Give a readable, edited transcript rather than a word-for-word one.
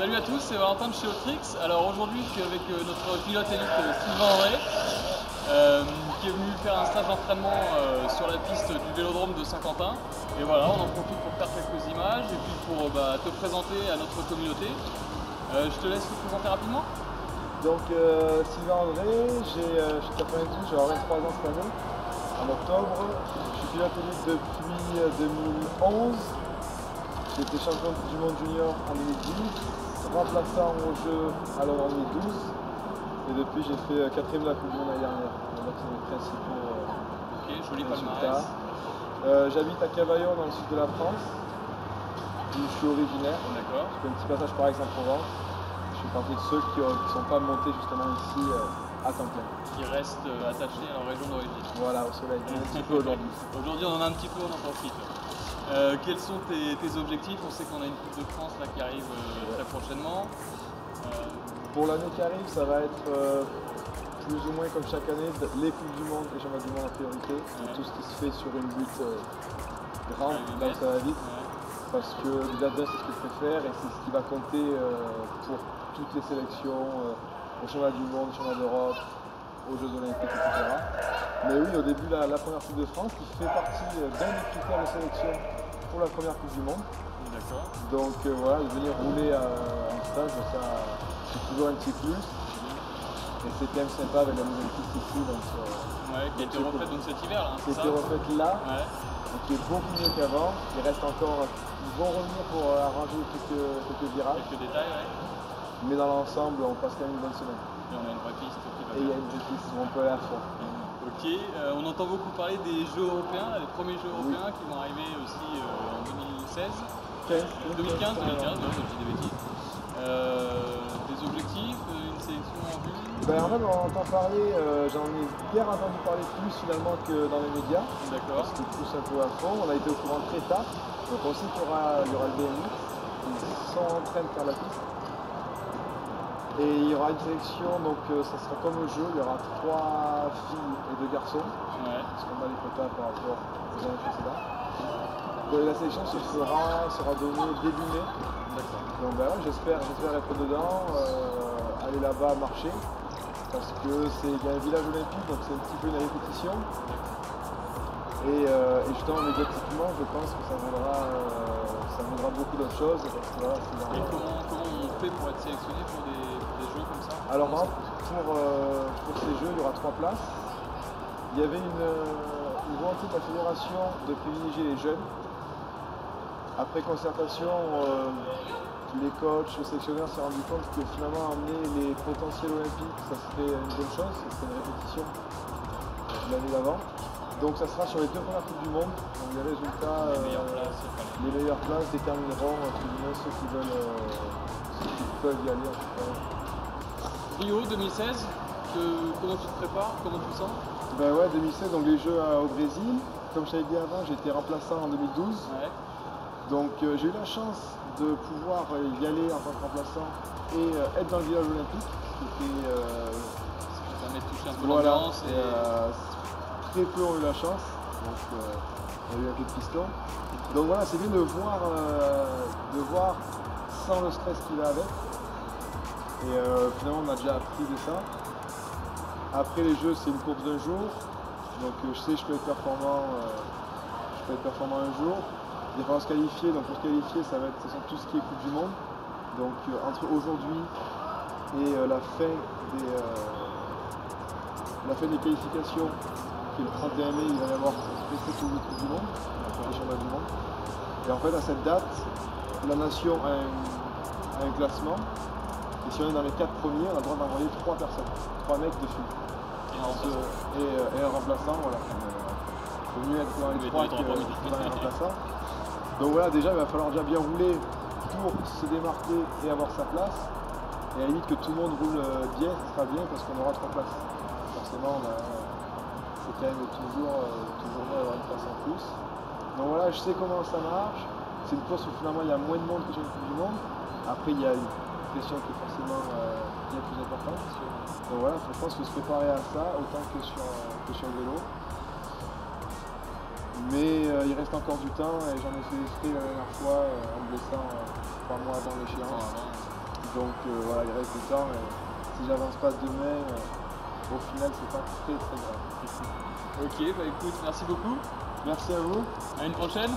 Salut à tous, c'est Valentin de chez Autrix. Alors aujourd'hui je suis avec notre pilote élite Sylvain André qui est venu faire un stage d'entraînement sur la piste du Vélodrome de Saint-Quentin. Et voilà, on en profite pour faire quelques images et puis pour te présenter à notre communauté. Je te laisse te présenter rapidement. Donc Sylvain André, j'ai 92, j'ai 23 ans cette année, en octobre. Je suis pilote élite depuis 2011. J'ai été champion du monde junior en 2010, remplaçant au jeu alors en 2012. Et depuis j'ai fait 4ème de la Coupe du Monde l'année dernière. Donc c'est mes principaux Ok, joli palmarès. J'habite à Cavaillon dans le sud de la France, où je suis originaire. D'accord. Je fais un petit passage par Aix-en-Provence. Je suis partie de ceux qui ne sont pas montés justement ici à temps plein. Qui restent attachés à leur région d'origine. Voilà, au soleil, un petit peu aujourd'hui. Aujourd'hui on en a un petit peu, on en profite. Quels sont tes objectifs? On sait qu'on a une Coupe de France là, qui arrive très prochainement. Pour l'année qui arrive, ça va être plus ou moins comme chaque année, les Coupes du Monde, les championnats du monde en priorité. Ouais. Tout ce qui se fait sur une butte grande, là où ça va vite. Ouais. Parce que déjà c'est ce que je préfère et c'est ce qui va compter pour toutes les sélections, aux championnats du monde, aux championnats d'Europe, aux Jeux Olympiques, etc. Mais oui, au début, la première Coupe de France qui fait partie d'un des critères de sélection pour la première Coupe du Monde. D'accord. Donc voilà, venir rouler en stage, ça c'est toujours un petit plus. Et c'est quand même sympa avec la nouvelle piste ici. Donc, ouais, qui a été refaite donc cet hiver là. Qui a été refaite là, ouais. Et qui est beaucoup mieux qu'avant. Il reste encore, ils vont revenir pour arranger quelques virages. Quelques détails, ouais. Mais dans l'ensemble, on passe quand même une bonne semaine. Et on a une vraie piste qui va bien. Et il y a une vraie piste où on peut aller à fond. Ok, on entend beaucoup parler des Jeux européens, les premiers Jeux européens qui vont arriver aussi en 2016. 2015, non, je dis des bêtises. Des objectifs, une sélection en vue? Ben, en fait, on entend parler, j'en ai bien entendu parler plus finalement que dans les médias. D'accord. Parce qu'ils poussent un peu à fond. On a été au courant très tard. Donc on sait qu'il y aura le BMX. Ils sont en train de faire la piste. Et il y aura une sélection, donc ça sera comme au jeu, il y aura 3 filles et 2 garçons. Ouais. Parce qu'on a les quotas par rapport aux années précédentes. Donc la sélection sera donnée début mai. Donc ben, j'espère être dedans, aller là-bas marcher. Parce que il y a un village olympique, donc c'est un petit peu une répétition. Et justement médiatiquement, je pense que ça vaudra beaucoup d'autres choses. Parce que, voilà, et comment on fait pour être sélectionné pour des jeux comme ça? Alors pour ces jeux, il y aura 3 places. Il y avait une volonté de la fédération de privilégier les jeunes. Après concertation, les coachs, les sélectionneurs s'est rendu compte que finalement emmener les potentiels olympiques, ça serait une bonne chose, ça serait une répétition de l'année d'avant. Donc ça sera sur les 2 premières Coupes du Monde. Donc les résultats, les meilleures places détermineront ceux qui peuvent y aller en tout cas. Rio 2016, comment tu te prépares, comment tu te sens? Ben ouais, 2016, donc les Jeux au Brésil. Comme je t'avais dit avant, j'ai été remplaçant en 2012. Ouais. Donc j'ai eu la chance de pouvoir y aller en tant que remplaçant et être dans le village olympique. Ça permet de toucher un peu l'ambiance. Très peu ont eu la chance, donc on a eu un peu de piston. Donc voilà, c'est bien de voir sans le stress qui va avec. Et finalement on a déjà appris de ça. Après les jeux, c'est une course d'un jour, donc je sais que je peux être performant un jour. Il va falloir se qualifier, donc pour se qualifier, ça va être tout ce qui est Coupe du Monde. Donc entre aujourd'hui et la fin des qualifications, qui est le 31 mai, il va y avoir presque tout le Coupe du Monde, les championnats du monde. Et en fait, à cette date, la nation a un classement. Et si on est dans les 4 premiers, on a le droit d'envoyer 3 personnes, 3 mecs dessus. Et un remplaçant, voilà. Il faut mieux être dans les 3 que dans les remplaçants. Donc voilà, déjà, il va falloir déjà bien rouler pour se démarquer et avoir sa place. Et à la limite que tout le monde roule bien, ce sera bien parce qu'on aura 3 places. Forcément, c'est quand même toujours mieux d'avoir une place en plus. Donc voilà, je sais comment ça marche. C'est une course où finalement il y a moins de monde que sur une Coupe du Monde. Après, il y a une pression qui est forcément bien plus importante. Donc voilà, je pense qu'il faut se préparer à ça autant que sur le vélo. Mais il reste encore du temps et j'en ai fait exprès la dernière fois en me blessant 3 mois avant l'échéance. Donc voilà, il reste du temps. Et si j'avance pas demain, au final, c'est pas très grave. Ok, bah écoute, merci beaucoup. Merci à vous. À une prochaine.